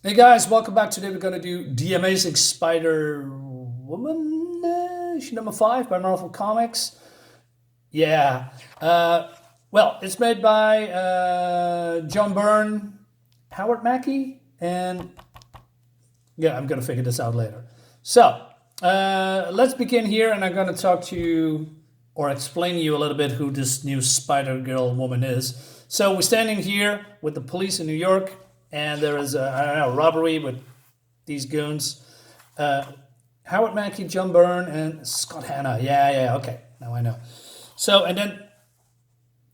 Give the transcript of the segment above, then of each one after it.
Hey guys, welcome back. Today we're going to do The Amazing Spider-Woman, issue number 5 by Marvel Comics. Yeah. Uh, well, it's made by John Byrne, Howard Mackie, and yeah, I'm going to figure this out later. So, let's begin here, and I'm going to talk to you or explain to you a little bit who this new Spider-Girl woman is. So, we're standing here with the police in New York, and there is a, I don't know, robbery with these goons. Uh, Howard Mackie, John Byrne, and Scott Hanna. Yeah, okay, now I know. So, and then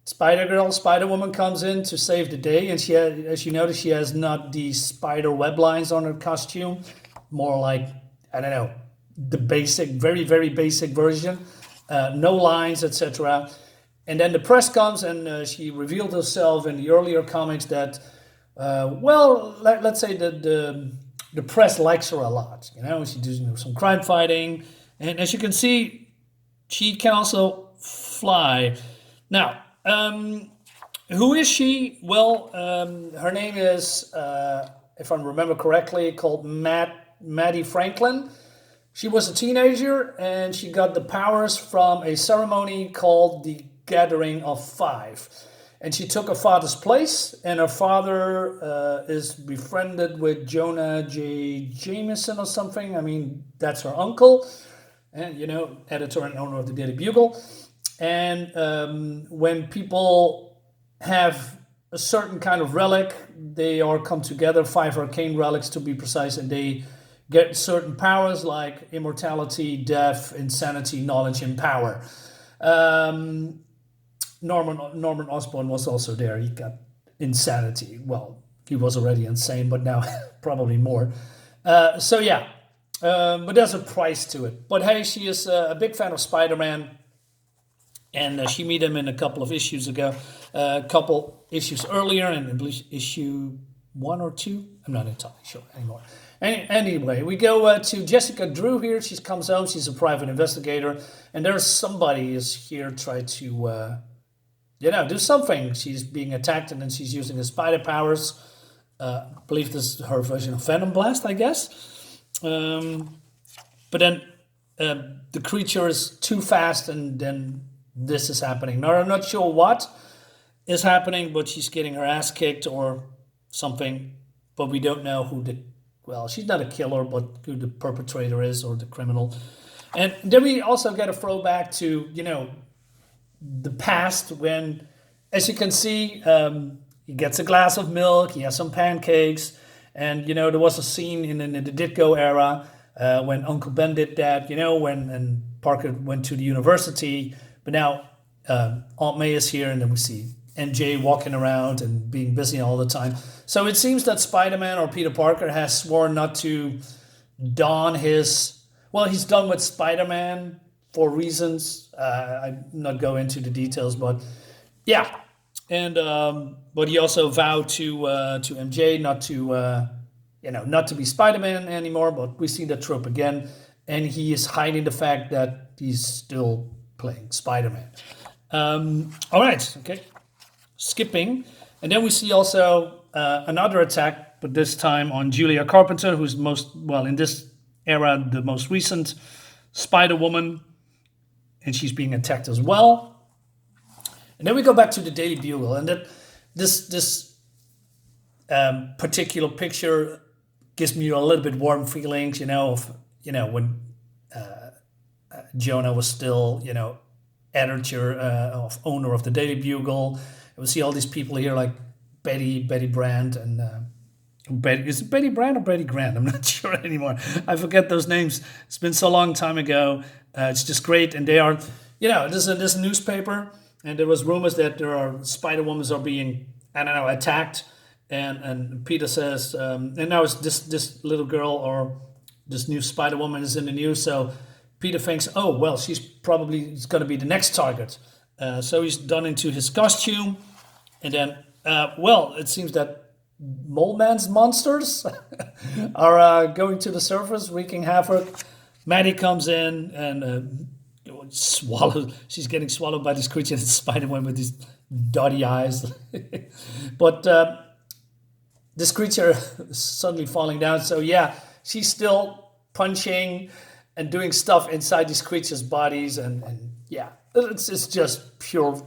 Spider-Girl, Spider-Woman comes in to save the day, and as you notice, she has not the spider web lines on her costume, more like, I don't know, the basic, very basic version, no lines, etc. And then the press comes, and she revealed herself in the earlier comics that, let's say that the press likes her a lot. You know, she does some crime fighting, and as you can see, she can also fly. Now, who is she? Well, her name is, if I remember correctly, called Mattie Franklin. She was a teenager and she got the powers from a ceremony called the Gathering of Five. And she took her father's place, and her father is befriended with Jonah J. Jameson or something. I mean, that's her uncle, and editor and owner of the Daily Bugle. And when people have a certain kind of relic, they all come together, 5 arcane relics to be precise, and they get certain powers like immortality, death, insanity, knowledge, and power. Um, Norman Osborn was also there. He got insanity. Well, he was already insane, but now probably more. So yeah, but there's a price to it. But hey, she is a big fan of Spider-Man, and she met him in a couple of issues ago, a couple issues earlier, in issue 1 or 2. I'm not entirely sure anymore. Anyway, we go to Jessica Drew here. She comes home. She's a private investigator, and there's somebody is here try to do something. She's being attacked, and then she's using her spider powers. I believe this is her version of Venom Blast, I guess. But then the creature is too fast, and then this is happening. Now, I'm not sure what is happening, but she's getting her ass kicked or something. But we don't know who she's not a killer, but who the perpetrator is or the criminal. And then we also get a throwback to, the past when, as you can see, he gets a glass of milk, he has some pancakes, and there was a scene in the Ditko era when Uncle Ben did that, when and Parker went to the university, but now Aunt May is here, and then we see MJ walking around and being busy all the time. So it seems that Spider-Man or Peter Parker has sworn not to don his. Well, he's done with Spider-Man for reasons. I'm not go into the details, but yeah, and but he also vowed to MJ not to not to be Spider-Man anymore. But we see that trope again, and he is hiding the fact that he's still playing Spider-Man. All right, okay, skipping, and then we see also another attack, but this time on Julia Carpenter, who's in this era the most recent Spider-Woman, and she's being attacked as well. And then we go back to the Daily Bugle, and that this particular picture gives me a little bit warm feelings, of when Jonah was still editor of owner of the Daily Bugle. And we see all these people here like Betty Brand and is it Betty Brand or Betty Grant? I'm not sure anymore. I forget those names. It's been so long time ago. It's just great, and they are, this newspaper, and there was rumors that there are Spider-Women are being, I don't know, attacked, and Peter says, and now it's this little girl or this new Spider-Woman is in the news, so Peter thinks, oh well, she's probably going to be the next target. So he's done into his costume, and then it seems that Mole Man's monsters are going to the surface, wreaking havoc. Maddie comes in and she's getting swallowed by this creature, Spider-Man with these dotty eyes. But this creature is suddenly falling down. So yeah, she's still punching and doing stuff inside these creatures' bodies, and yeah, it's just pure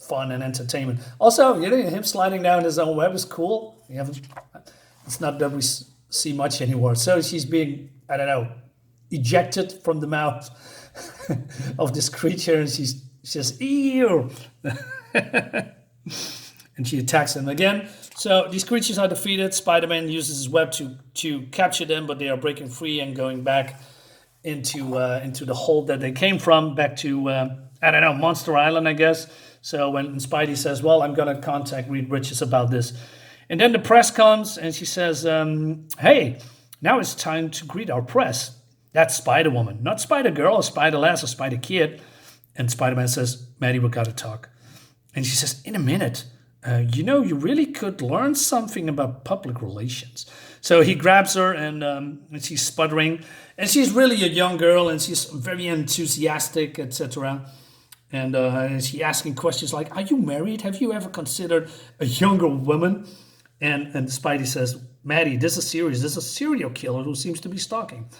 fun and entertainment. Also, him sliding down his own web is cool. It's not that we see much anymore. So she's being, I don't know, ejected from the mouth of this creature, and she says, "Ew," and she attacks him again. So these creatures are defeated. Spider-Man uses his web to capture them, but they are breaking free and going back into the hole that they came from, back to I don't know, Monster Island, I guess. So when Spidey says, "Well, I'm gonna contact Reed Richards about this," and then the press comes, and she says, "Hey, now it's time to greet our press. That's Spider-Woman, not Spider-Girl or Spider-Lass or Spider-Kid." And Spider-Man says, "Mattie, we gotta talk." And she says, "In a minute. You really could learn something about public relations." So he grabs her, and she's sputtering. And she's really a young girl, and she's very enthusiastic, etc. And she's asking questions like, "Are you married? Have you ever considered a younger woman?" And Spidey says, "Mattie, this is serious. This is a serial killer who seems to be stalking.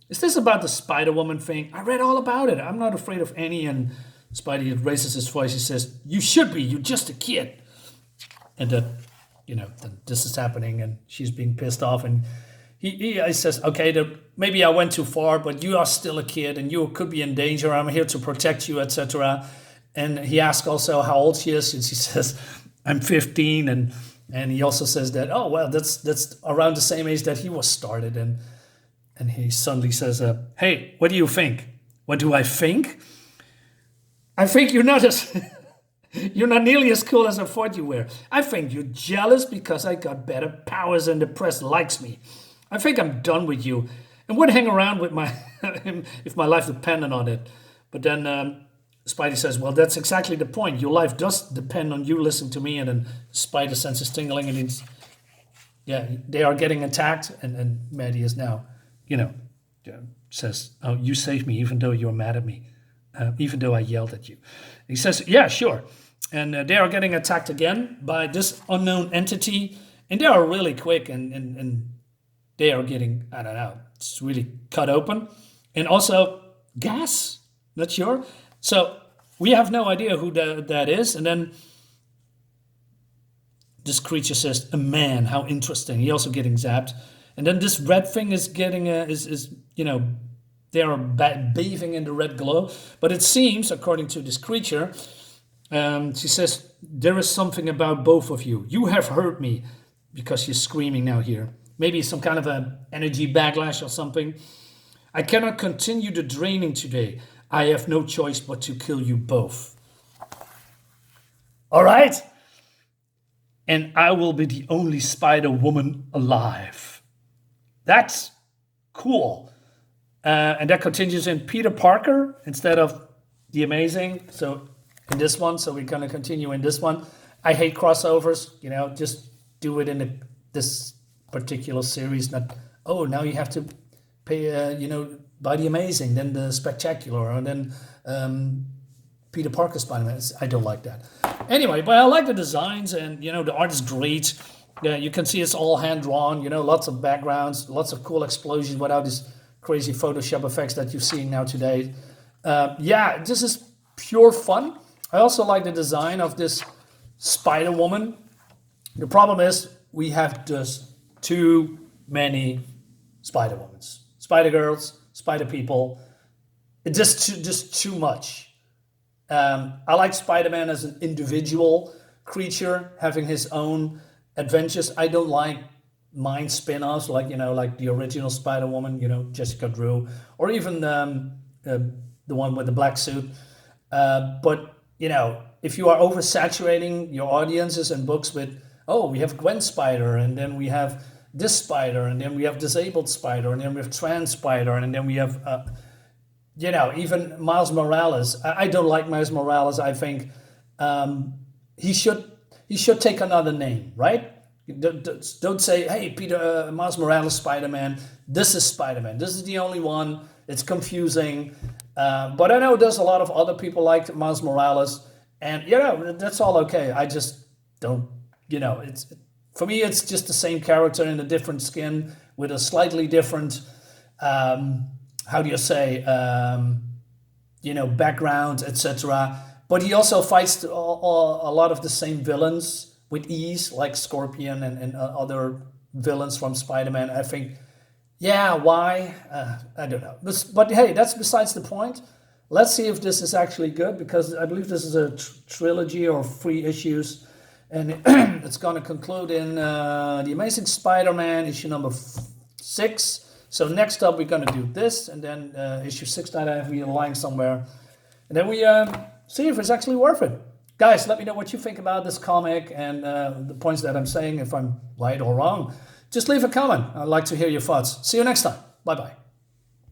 Is this about the Spider-Woman thing? I read all about it. I'm not afraid of any." And Spidey raises his voice. He says, "You should be. You're just a kid." And then this is happening, and she's being pissed off. And he says, "Okay, maybe I went too far, but you are still a kid, and you could be in danger. I'm here to protect you, etc." And he asks also how old she is, and she says, "I'm 15." And he also says that, "Oh, well, that's around the same age that he was started." And he suddenly says, "Hey, what do you think?" "What do I think?" "I think you're not nearly as cool as I thought you were. I think you're jealous because I got better powers and the press likes me. I think I'm done with you and would hang around with him if my life depended on it." But then Spidey says, "Well, that's exactly the point. Your life does depend on you listening to me." And then Spider senses tingling, and they are getting attacked. And Mattie is now, says, "Oh, you saved me even though you're mad at me, even though I yelled at you." He says, "Yeah, sure." And they are getting attacked again by this unknown entity. And they are really quick, and they are getting, I don't know, it's really cut open. And also gas, not sure. So we have no idea who that is. And then this creature says, "A man, how interesting." He also getting zapped. And then this red thing is getting, they are bathing in the red glow. But it seems, according to this creature, she says, "There is something about both of you. You have hurt me," because she's screaming now here. Maybe some kind of an energy backlash or something. "I cannot continue the draining today. I have no choice but to kill you both. All right? And I will be the only Spider-Woman alive." That's cool. And that continues in Peter Parker instead of The Amazing. So in this one, so we're going to continue in this one. I hate crossovers. Just do it in this particular series. Not, oh, now you have to pay, by The Amazing, then the Spectacular, and then Peter Parker Spider-Man. I don't like that. Anyway, but I like the designs, and the art is great. Yeah, you can see it's all hand-drawn. Lots of backgrounds, lots of cool explosions without these crazy Photoshop effects that you're seeing now today. This is pure fun. I also like the design of this Spider-Woman. The problem is we have just too many Spider-Womans, Spider-Girls, Spider-People. It's just too much. I like Spider-Man as an individual creature having his own adventures. I don't like mind spin-offs like the original Spider-Woman, Jessica Drew, or even the one with the black suit. But if you are oversaturating your audiences and books with, oh, we have Gwen Spider, and then we have this Spider, and then we have disabled Spider, and then we have trans Spider, and then we have even Miles Morales. I don't like Miles Morales. I think he should take another name, right? Don't say, "Hey, Miles Morales Spider-Man. This is Spider-Man. This is the only one." It's confusing. But I know there's a lot of other people like Miles Morales, and that's all okay. I just don't. For me, it's just the same character in a different skin with a slightly different, how do you say, background, etc. But he also fights a lot of the same villains with ease, like Scorpion and other villains from Spider-Man. I think, yeah, why? I don't know. But hey, that's besides the point. Let's see if this is actually good, because I believe this is a trilogy or 3 issues. And it's going to conclude in The Amazing Spider-Man issue number 6. So next up, we're going to do this, and then issue 6 that I have here lying somewhere. And then we see if it's actually worth it. Guys, let me know what you think about this comic and the points that I'm saying, if I'm right or wrong. Just leave a comment. I'd like to hear your thoughts. See you next time. Bye-bye.